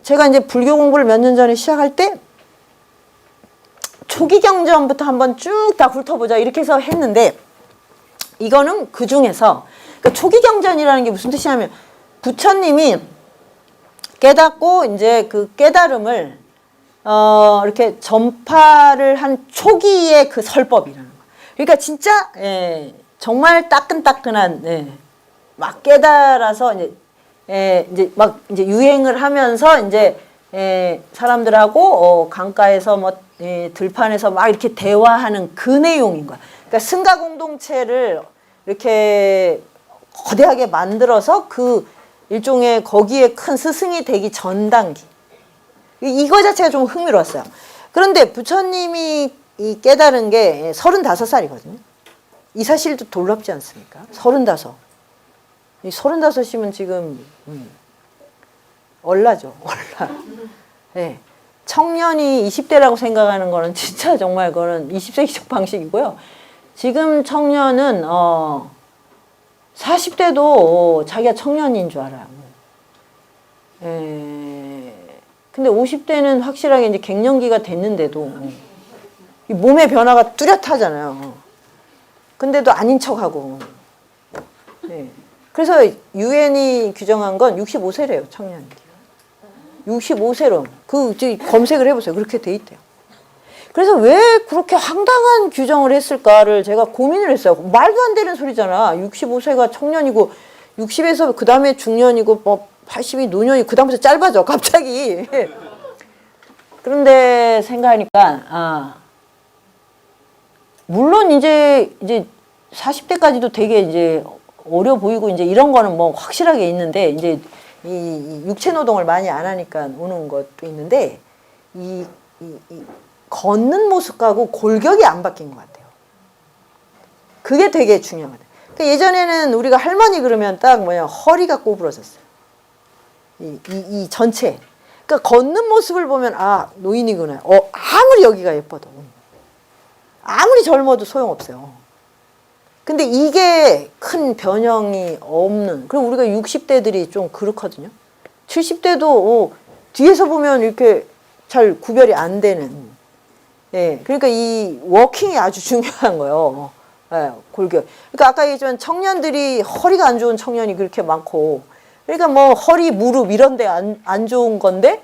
제가 이제 불교 공부를 몇 년 전에 시작할 때 초기 경전부터 한번 쭉 다 훑어보자 이렇게 해서 했는데, 이거는 그 중에서 그러니까 초기 경전이라는 게 무슨 뜻이냐면 부처님이 깨닫고 이제 그 깨달음을 이렇게 전파를 한 초기의 그 설법이라는 거. 그러니까 진짜 정말 따끈따끈한 막 깨달아서 이제 막 이제 유행을 하면서 이제 사람들하고 강가에서 뭐 들판에서 막 이렇게 대화하는 그 내용인 거야. 그러니까 승가 공동체를 이렇게 거대하게 만들어서 그 일종의 거기에 큰 스승이 되기 전 단계. 이거 자체가 좀 흥미로웠어요. 그런데 부처님이 이 깨달은 게 35살이거든요. 이 사실도 놀랍지 않습니까? 35. 이 35이면 지금 얼라죠. 얼라. 네. 청년이 20대라고 생각하는 거는 진짜 정말 그거는 20세기적 방식이고요. 지금 청년은 40대도 자기가 청년인 줄 알아요. 근데 50대는 확실하게 이제 갱년기가 됐는데도 이 몸의 변화가 뚜렷하잖아요. 근데도 아닌 척하고. 그래서 유엔이 규정한 건 65세래요, 청년기. 65세로. 검색을 해보세요. 그렇게 돼 있대요. 그래서 왜 그렇게 황당한 규정을 했을까를 제가 고민을 했어요. 말도 안 되는 소리잖아. 65세가 청년이고, 60에서 그 다음에 중년이고, 뭐 80이 노년이고, 그 다음부터 짧아져, 갑자기. 그런데 생각하니까, 물론 이제 40대까지도 되게 이제 어려 보이고, 이제 이런 거는 뭐 확실하게 있는데, 이제 이 육체 노동을 많이 안 하니까 오는 것도 있는데, 이 걷는 모습하고 골격이 안 바뀐 것 같아요. 그게 되게 중요하거든요. 그러니까 예전에는 우리가 할머니 그러면 딱 허리가 꼬부러졌어요. 이 전체. 그러니까 걷는 모습을 보면 노인이구나. 아무리 여기가 예뻐도. 아무리 젊어도 소용없어요. 근데 이게 큰 변형이 없는, 그리고 우리가 60대들이 좀 그렇거든요. 70대도 뒤에서 보면 이렇게 잘 구별이 안 되는. 그러니까 이 워킹이 아주 중요한 거예요. 골격. 그러니까 아까 얘기했지만 청년들이 허리가 안 좋은 청년이 그렇게 많고, 그러니까 뭐 허리, 무릎 이런 데 안 좋은 건데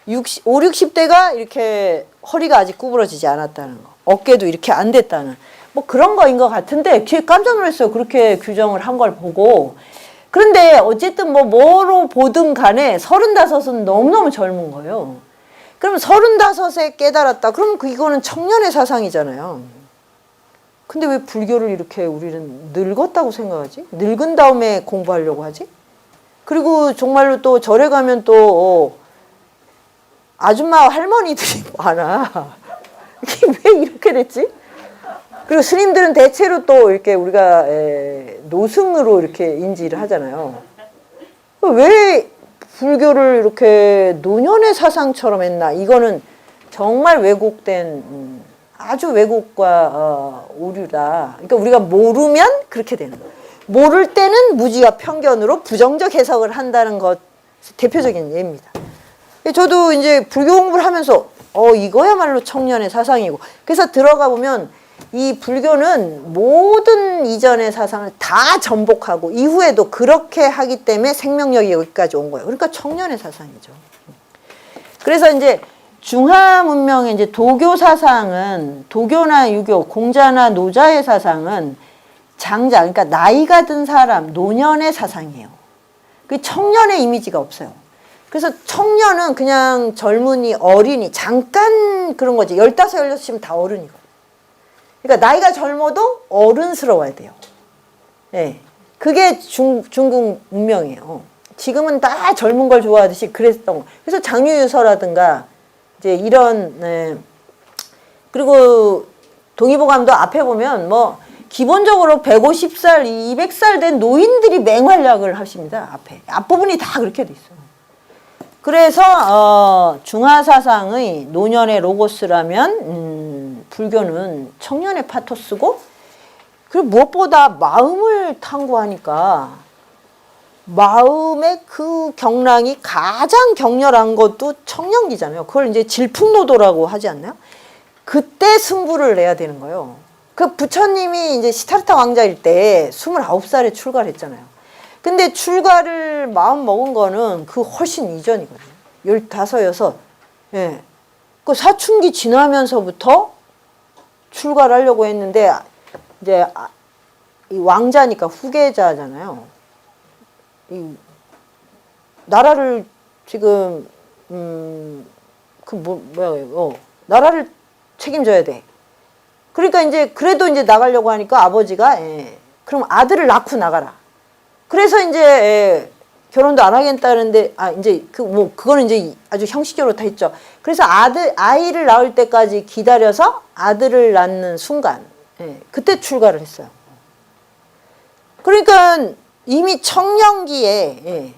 5, 60대가 이렇게 허리가 아직 구부러지지 않았다는 거. 어깨도 이렇게 안 됐다는. 뭐 그런 거인 것 같은데 깜짝 놀랐어요. 그렇게 규정을 한 걸 보고. 그런데 어쨌든 뭐로 보든 간에 35은 너무너무 젊은 거예요. 그럼 35에 깨달았다. 그럼 이거는 청년의 사상이잖아요. 근데 왜 불교를 이렇게 우리는 늙었다고 생각하지? 늙은 다음에 공부하려고 하지? 그리고 정말로 또 절에 가면 또 아줌마 할머니들이 많아. 이게 왜 이렇게 됐지? 그리고 스님들은 대체로 또 이렇게 우리가 노승으로 이렇게 인지를 하잖아요. 왜 불교를 이렇게 노년의 사상처럼 했나? 이거는 정말 왜곡된, 아주 왜곡과 오류다. 그러니까 우리가 모르면 그렇게 되는 거예요. 모를 때는 무지와 편견으로 부정적 해석을 한다는 것, 대표적인 예입니다. 저도 이제 불교 공부를 하면서 이거야말로 청년의 사상이고, 그래서 들어가 보면 이 불교는 모든 이전의 사상을 다 전복하고 이후에도 그렇게 하기 때문에 생명력이 여기까지 온 거예요. 그러니까 청년의 사상이죠. 그래서 이제 중화 문명의 이제 도교 사상은, 도교나 유교, 공자나 노자의 사상은 장자, 그러니까 나이가 든 사람, 노년의 사상이에요. 그 청년의 이미지가 없어요. 그래서 청년은 그냥 젊은이, 어린이, 잠깐 그런 거지. 15, 16이면 다 어른이고. 그러니까 나이가 젊어도 어른스러워야 돼요. 그게 중국 문명이에요. 지금은 다 젊은 걸 좋아하듯이 그랬던 거. 그래서 장유유서라든가 이제 이런, 그리고 동의보감도 앞에 보면 뭐 기본적으로 150살, 200살 된 노인들이 맹활약을 하십니다. 앞부분이 다 그렇게 돼 있어요. 그래서 중화사상의 노년의 로고스라면 불교는 청년의 파토스고, 그리고 무엇보다 마음을 탐구하니까 마음의 그 경랑이 가장 격렬한 것도 청년기잖아요. 그걸 이제 질풍노도라고 하지 않나요? 그때 승부를 내야 되는 거예요. 그 부처님이 이제 시타르타 왕자일 때 29살에 출가를 했잖아요. 근데 출가를 마음 먹은 거는 그 훨씬 이전이거든요. 15, 6. 예. 그 사춘기 지나면서부터 출가를 하려고 했는데, 이제 이 왕자니까 후계자잖아요. 이 나라를 지금, 나라를 책임져야 돼. 그러니까 이제 그래도 이제 나가려고 하니까 아버지가 그럼 아들을 낳고 나가라. 그래서 이제 결혼도 안 하겠다는데 이제 그거는 이제 아주 형식적으로 다 했죠. 그래서 아이를 낳을 때까지 기다려서 아들을 낳는 순간 그때 출가를 했어요. 그러니까 이미 청년기에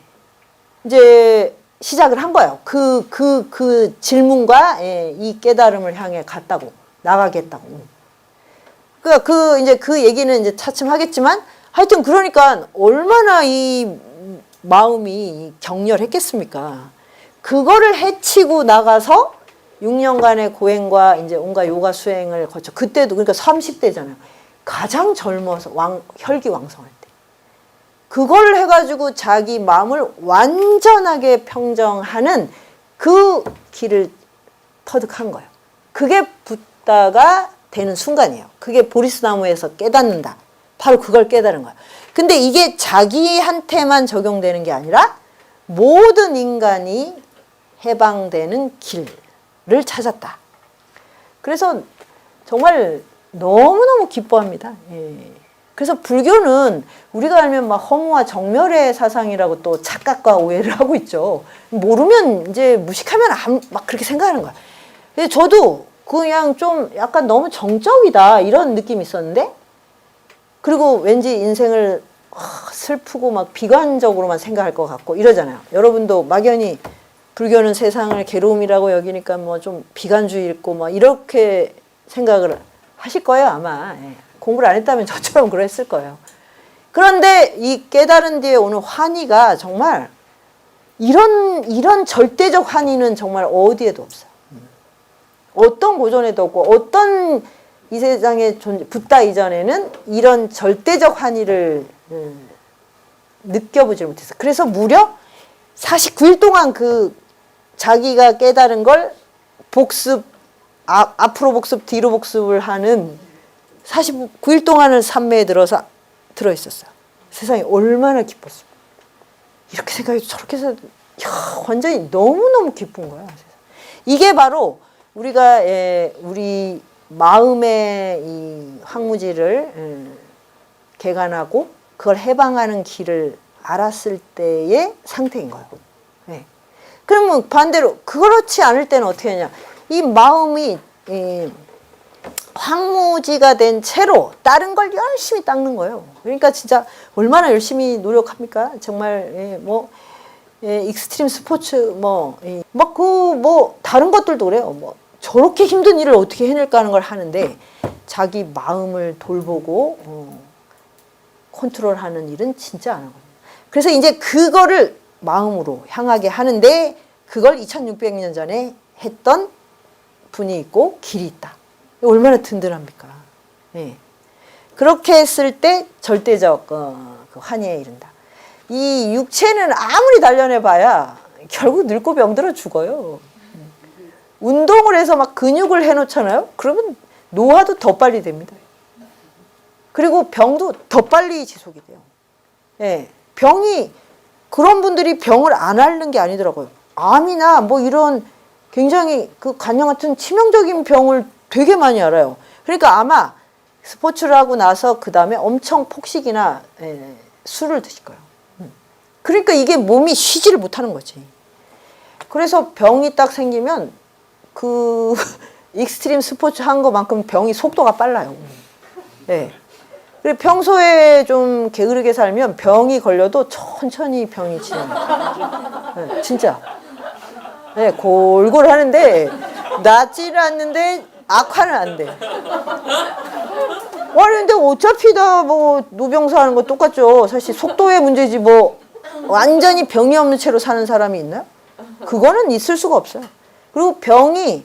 이제 시작을 한 거예요. 그 질문과 이 깨달음을 향해 갔다고, 나가겠다고. 그러니까 이제 그 얘기는 이제 차츰 하겠지만, 하여튼 그러니까 얼마나 이 마음이 격렬했겠습니까? 그거를 해치고 나가서 6년간의 고행과 이제 온갖 요가 수행을 거쳐, 그때도 그러니까 30대잖아요. 가장 젊어서 혈기왕성할 때. 그걸 해가지고 자기 마음을 완전하게 평정하는 그 길을 터득한 거예요. 그게 붓다가 되는 순간이에요. 그게 보리스나무에서 깨닫는다. 바로 그걸 깨달은 거예요. 근데 이게 자기한테만 적용되는 게 아니라 모든 인간이 해방되는 길을 찾았다. 그래서 정말 너무너무 기뻐합니다. 그래서 불교는 우리가 알면 막 허무와 정멸의 사상이라고 또 착각과 오해를 하고 있죠. 모르면 이제 무식하면 막 그렇게 생각하는 거야. 근데 저도 그냥 좀 약간 너무 정적이다 이런 느낌이 있었는데, 그리고 왠지 인생을 슬프고 막 비관적으로만 생각할 것 같고 이러잖아요. 여러분도 막연히 불교는 세상을 괴로움이라고 여기니까 뭐 좀 비관주의 있고 막 이렇게 생각을 하실 거예요, 아마. 공부를 안 했다면 저처럼 그랬을 거예요. 그런데 이 깨달은 뒤에 오는 환희가 정말 이런 절대적 환희는 정말 어디에도 없어요. 어떤 고전에도 없고 어떤 이 세상에 붓다 이전에는 이런 절대적 환희를 느껴보지 못했어요. 그래서 무려 49일 동안 그 자기가 깨달은 걸 복습, 앞으로 복습, 뒤로 복습을 하는 49일 동안을 삼매에 들어있었어요. 세상이 얼마나 기뻤어요. 이렇게 생각해도 저렇게 해서 완전히 너무너무 기쁜 거야. 이게 바로 우리가 우리 마음의 이 황무지를 개간하고 그걸 해방하는 길을 알았을 때의 상태인 거예요. 그러면 반대로 그렇지 않을 때는 어떻게 하냐. 이 마음이 황무지가 된 채로 다른 걸 열심히 닦는 거예요. 그러니까 진짜 얼마나 열심히 노력합니까? 정말 익스트림 스포츠 다른 것들도 그래요. 저렇게 힘든 일을 어떻게 해낼까 하는 걸 하는데 자기 마음을 돌보고 컨트롤하는 일은 진짜 안 하거든요. 그래서 이제 그거를 마음으로 향하게 하는데 그걸 2600년 전에 했던 분이 있고 길이 있다. 얼마나 든든합니까? 그렇게 했을 때 절대적 그 환희에 이른다. 이 육체는 아무리 단련해봐야 결국 늙고 병들어 죽어요. 운동을 해서 막 근육을 해놓잖아요. 그러면 노화도 더 빨리 됩니다. 그리고 병도 더 빨리 지속이 돼요. 병이 그런 분들이 병을 안 앓는 게 아니더라고요. 암이나 뭐 이런 굉장히 그 간염 같은 치명적인 병을 되게 많이 알아요. 그러니까 아마 스포츠를 하고 나서 그 다음에 엄청 폭식이나 술을 드실 거예요. 그러니까 이게 몸이 쉬지를 못하는 거지. 그래서 병이 딱 생기면 그 익스트림 스포츠 한 것만큼 병이 속도가 빨라요. 그리고 평소에 좀 게으르게 살면 병이 걸려도 천천히 병이 진행해요. 진짜. 골골 하는데 낫지는 않는데 악화는 안 돼. 근데 어차피 다 뭐 노병사 하는 거 똑같죠. 사실 속도의 문제지 뭐 완전히 병이 없는 채로 사는 사람이 있나요? 그거는 있을 수가 없어요. 그리고 병이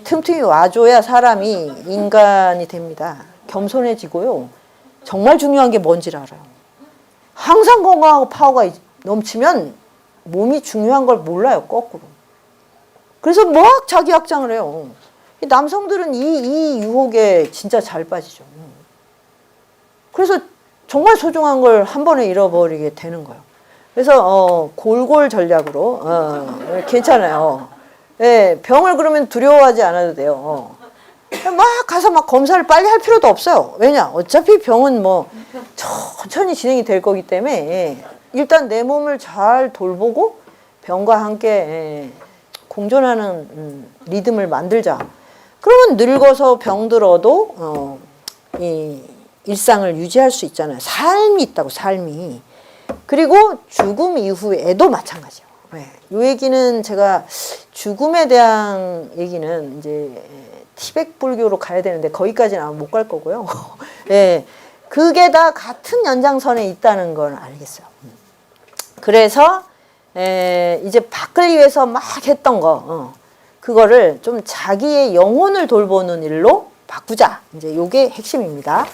틈틈이 와줘야 사람이 인간이 됩니다. 겸손해지고요. 정말 중요한 게 뭔지를 알아요. 항상 건강하고 파워가 넘치면 몸이 중요한 걸 몰라요, 거꾸로. 그래서 막 자기 확장을 해요. 남성들은 이 유혹에 진짜 잘 빠지죠. 그래서 정말 소중한 걸 한 번에 잃어버리게 되는 거예요. 그래서 골골 전략으로 괜찮아요. 예, 병을 그러면 두려워하지 않아도 돼요. 막 가서 막 검사를 빨리 할 필요도 없어요. 왜냐? 어차피 병은 뭐 천천히 진행이 될 거기 때문에 일단 내 몸을 잘 돌보고 병과 함께 공존하는 리듬을 만들자. 그러면 늙어서 병들어도 이 일상을 유지할 수 있잖아요. 삶이 있다고, 삶이. 그리고 죽음 이후에도 마찬가지예요. 네. 이 얘기는 제가 죽음에 대한 얘기는 이제 티베트 불교로 가야 되는데 거기까지는 아마 못 갈 거고요. 네. 그게 다 같은 연장선에 있다는 걸 알겠어요. 그래서 이제 바꾸기 위해서 막 했던 거 그거를 좀 자기의 영혼을 돌보는 일로 바꾸자. 이제 요게 핵심입니다.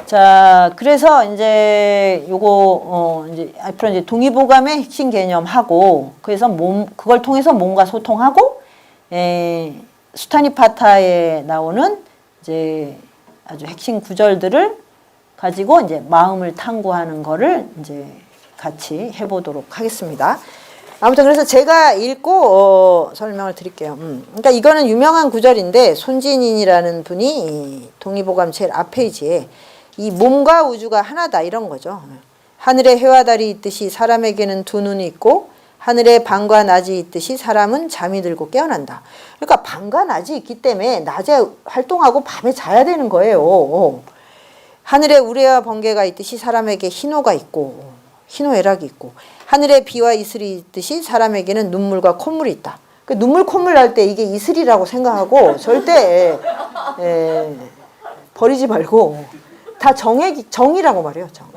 자, 그래서 이제 요거 이제 앞으로 이제 동의보감의 핵심 개념하고 그래서 그걸 통해서 몸과 소통하고 수타니파타에 나오는 이제 아주 핵심 구절들을 가지고 이제 마음을 탐구하는 거를 이제 같이 해보도록 하겠습니다. 아무튼 그래서 제가 읽고 설명을 드릴게요. 그러니까 이거는 유명한 구절인데 손진인이라는 분이 동의보감 제일 앞 페이지에 이 몸과 우주가 하나다 이런 거죠. 하늘에 해와 달이 있듯이 사람에게는 두 눈이 있고 하늘에 밤과 낮이 있듯이 사람은 잠이 들고 깨어난다. 그러니까 밤과 낮이 있기 때문에 낮에 활동하고 밤에 자야 되는 거예요. 하늘에 우레와 번개가 있듯이 사람에게 희노가 있고 희노애락이 있고 하늘에 비와 이슬이 있듯이 사람에게는 눈물과 콧물이 있다. 그 눈물 콧물 날 때 이게 이슬이라고 생각하고 절대 버리지 말고 다 정이라고 말해요. 정.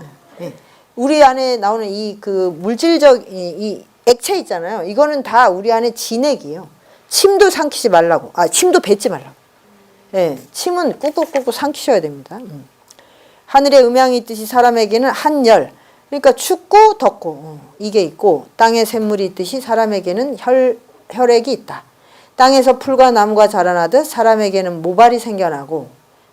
우리 안에 나오는 이 그 물질적 이 액체 있잖아요. 이거는 다 우리 안에 진액이에요. 침도 삼키지 말라고. 침도 뱉지 말라고. 침은 꾹꾹꾹꾹 삼키셔야 됩니다. 하늘에 음양이 있듯이 사람에게는 한열. 그러니까 춥고 덥고 이게 있고 땅에 샘물이 있듯이 사람에게는 혈액이 있다. 땅에서 풀과 나무가 자라나듯 사람에게는 모발이 생겨나고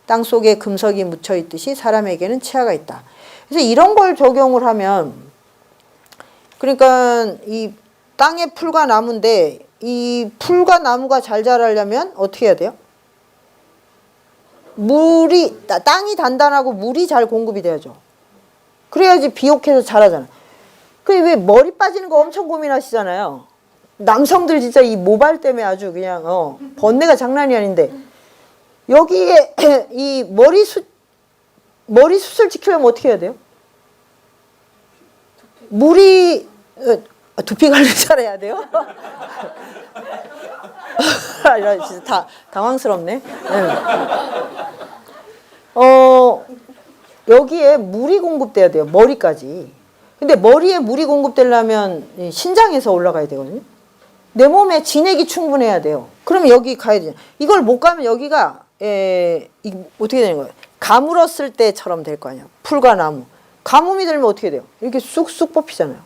땅 속에 금석이 묻혀 있듯이 사람에게는 치아가 있다. 그래서 이런 걸 적용을 하면 그러니까 이 땅에 풀과 나무인데 이 풀과 나무가 잘 자라려면 어떻게 해야 돼요? 땅이 단단하고 물이 잘 공급이 돼야죠. 그래야지 비옥해서 자라잖아. 그게 왜 머리 빠지는 거 엄청 고민하시잖아요. 남성들 진짜 이 모발 때문에 아주 그냥 번뇌가 장난이 아닌데 여기에 이 머리 숱을 지키려면 어떻게 해야 돼요? 물이 두피 관리 잘해야 돼요? 진짜 당황스럽네. 여기에 물이 공급돼야 돼요. 머리까지. 근데 머리에 물이 공급되려면 신장에서 올라가야 되거든요. 내 몸에 진액이 충분해야 돼요. 그러면 여기 가야 돼요. 이걸 못 가면 여기가 어떻게 되는 거예요? 가물었을 때처럼 될 거 아니야. 풀과 나무. 가뭄이 들면 어떻게 돼요? 이렇게 쑥쑥 뽑히잖아요.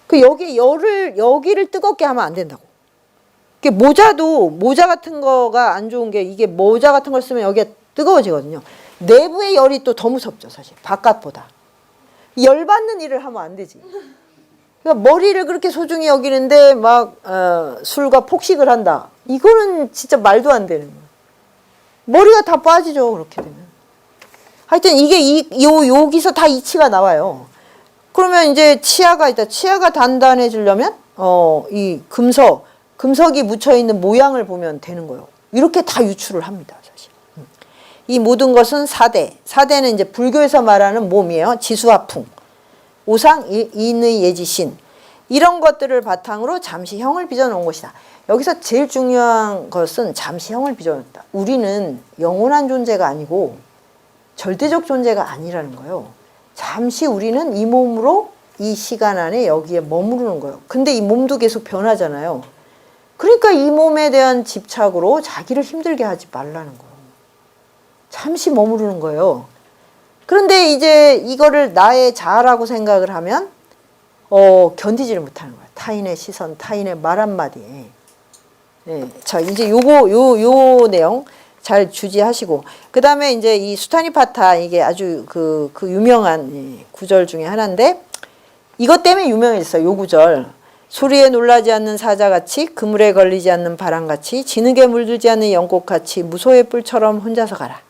그 여기를 뜨겁게 하면 안 된다고. 이게 모자 같은 거가 안 좋은 게 이게 모자 같은 걸 쓰면 여기가 뜨거워지거든요. 내부의 열이 또 더 무섭죠, 사실. 바깥보다. 열받는 일을 하면 안 되지. 그러니까 머리를 그렇게 소중히 여기는데 막 술과 폭식을 한다. 이거는 진짜 말도 안 되는 거예요. 머리가 다 빠지죠, 그렇게 되면. 하여튼 이게 여기서 다 이치가 나와요. 그러면 이제 치아가 있다. 치아가 단단해지려면 이 금석이 묻혀 있는 모양을 보면 되는 거예요. 이렇게 다 유추를 합니다, 사실. 이 모든 것은 사대는 이제 불교에서 말하는 몸이에요. 지수화풍, 오상, 인의, 예지신 이런 것들을 바탕으로 잠시 형을 빚어놓은 것이다. 여기서 제일 중요한 것은 잠시 형을 빚어놓다. 우리는 영원한 존재가 아니고 절대적 존재가 아니라는 거예요. 잠시 우리는 이 몸으로 이 시간 안에 여기에 머무르는 거예요. 근데 이 몸도 계속 변하잖아요. 그러니까 이 몸에 대한 집착으로 자기를 힘들게 하지 말라는 거예요. 잠시 머무르는 거예요. 그런데 이제 이거를 나의 자아라고 생각을 하면 견디지를 못하는 거예요. 타인의 시선, 타인의 말 한마디. 예. 자, 이제 요 내용 잘 주지하시고, 그 다음에 이제 이 수타니파타, 이게 아주 그 유명한 구절 중에 하나인데, 이것 때문에 유명해졌어요. 요 구절. 소리에 놀라지 않는 사자같이, 그물에 걸리지 않는 바람같이, 진흙에 물들지 않는 연꽃같이, 무소의 뿔처럼 혼자서 가라.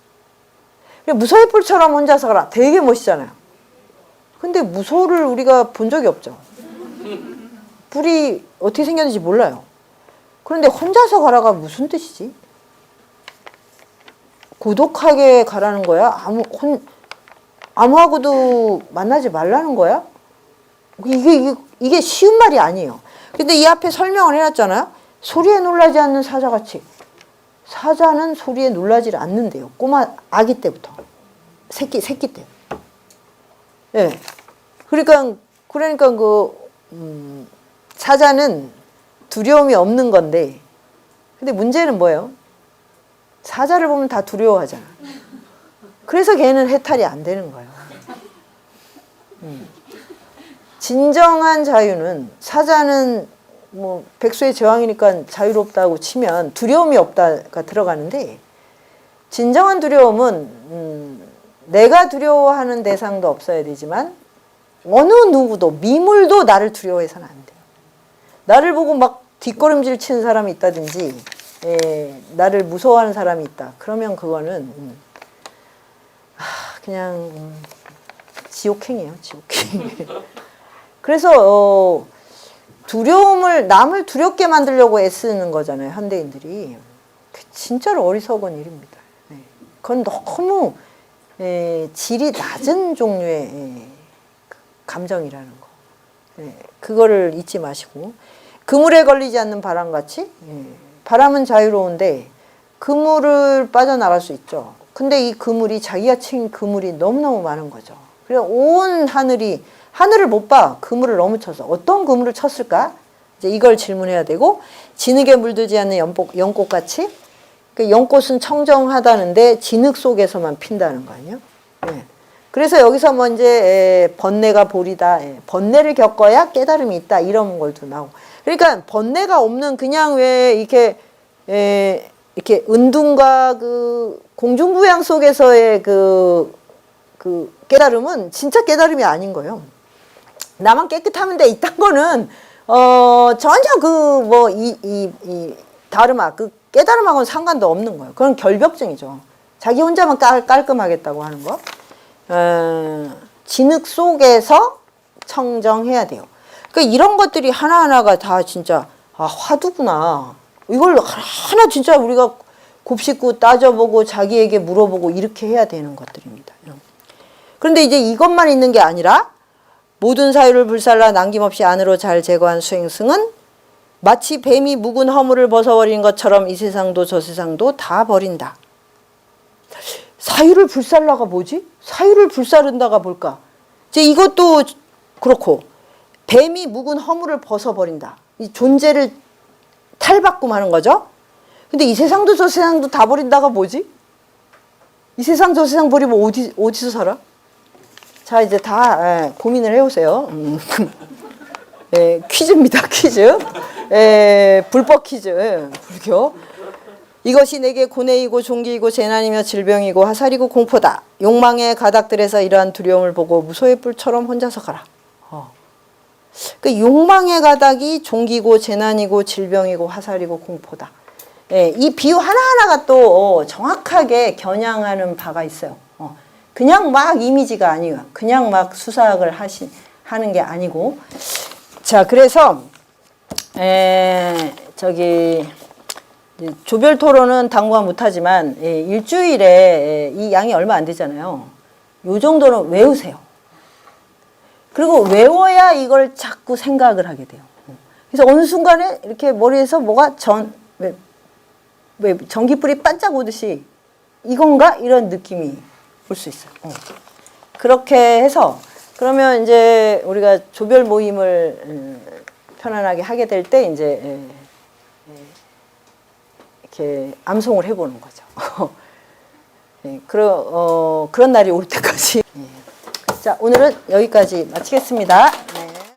무소의 뿔처럼 혼자서 가라. 되게 멋있잖아요. 근데 무소를 우리가 본 적이 없죠. 뿔이 어떻게 생겼는지 몰라요. 그런데 혼자서 가라가 무슨 뜻이지? 고독하게 가라는 거야? 아무하고도 만나지 말라는 거야? 이게 쉬운 말이 아니에요. 근데 이 앞에 설명을 해놨잖아요. 소리에 놀라지 않는 사자같이. 사자는 소리에 놀라지 않는데요. 꼬마 아기 때부터. 새끼 때. 예. 그러니까 사자는 두려움이 없는 건데, 근데 문제는 뭐예요? 사자를 보면 다 두려워하잖아. 그래서 걔는 해탈이 안 되는 거예요. 진정한 자유는, 사자는 뭐 백수의 제왕이니까 자유롭다고 치면 두려움이 없다가 들어가는데, 진정한 두려움은 내가 두려워하는 대상도 없어야 되지만 어느 누구도, 미물도 나를 두려워해서는 안 돼요. 나를 보고 막 뒷걸음질 치는 사람이 있다든지, 나를 무서워하는 사람이 있다. 그러면 그거는 그냥 지옥행이에요. 지옥행. 그래서 남을 두렵게 만들려고 애쓰는 거잖아요. 현대인들이. 진짜로 어리석은 일입니다. 그건 너무 질이 낮은 종류의 감정이라는 거. 그거를 잊지 마시고, 그물에 걸리지 않는 바람같이, 바람은 자유로운데 그물을 빠져나갈 수 있죠. 근데 이 그물이, 자기가 친 그물이 너무너무 많은 거죠. 그래서 온 하늘을 못 봐. 그물을 너무 쳐서. 어떤 그물을 쳤을까? 이제 이걸 질문해야 되고, 진흙에 물들지 않는 연꽃같이, 그 연꽃은 청정하다는데 진흙 속에서만 핀다는 거 아니에요? 그래서 여기서 뭐 이제 번뇌가 보리다. 번뇌를 겪어야 깨달음이 있다. 이런 걸도 나오고. 그러니까 번뇌가 없는, 그냥 왜 이렇게 은둔과 그 공중부양 속에서의 그 깨달음은 진짜 깨달음이 아닌 거예요. 나만 깨끗하면 돼. 이딴 거는 전혀 다름아, 그 깨달음하고는 상관도 없는 거예요. 그건 결벽증이죠. 자기 혼자만 깔끔하겠다고 하는 거. 진흙 속에서 청정해야 돼요. 그러니까 이런 것들이 하나하나가 다 진짜 화두구나. 이걸 하나 진짜 우리가 곱씹고 따져보고 자기에게 물어보고 이렇게 해야 되는 것들입니다. 그런데 이제 이것만 있는 게 아니라, 모든 사유를 불살라 남김없이 안으로 잘 제거한 수행승은 마치 뱀이 묵은 허물을 벗어버린 것처럼 이 세상도 저 세상도 다 버린다. 사유를 불살라가 뭐지? 사유를 불사른다가 뭘까? 이제 이것도 그렇고, 뱀이 묵은 허물을 벗어버린다. 이 존재를 탈바꿈하는 거죠. 근데 이 세상도 저 세상도 다 버린다가 뭐지? 이 세상 저 세상 버리면 어디서 살아? 자, 이제 다 고민을 해오세요. 퀴즈입니다. 퀴즈. 불법 퀴즈. 불교. 이것이 내게 고뇌이고 종기이고 재난이며 질병이고 화살이고 공포다. 욕망의 가닥들에서 이러한 두려움을 보고 무소의 뿔처럼 혼자서 가라. 그 욕망의 가닥이 종기고 재난이고 질병이고 화살이고 공포다. 이 비유 하나하나가 또 정확하게 겨냥하는 바가 있어요. 그냥 막 이미지가 아니에요. 그냥 막 수사학을 하는 게 아니고. 자, 그래서 조별 토론은 당부가 못하지만 일주일에 이 양이 얼마 안 되잖아요. 요 정도는 외우세요. 그리고 외워야 이걸 자꾸 생각을 하게 돼요. 그래서 어느 순간에 이렇게 머리에서 뭐가 왜 전기불이 반짝 오듯이 이건가? 이런 느낌이 올 수 있어요. 그렇게 해서 그러면 이제 우리가 조별 모임을 편안하게 하게 될 때 이제 이렇게 암송을 해보는 거죠. 그런 날이 올 때까지. 자, 오늘은 여기까지 마치겠습니다.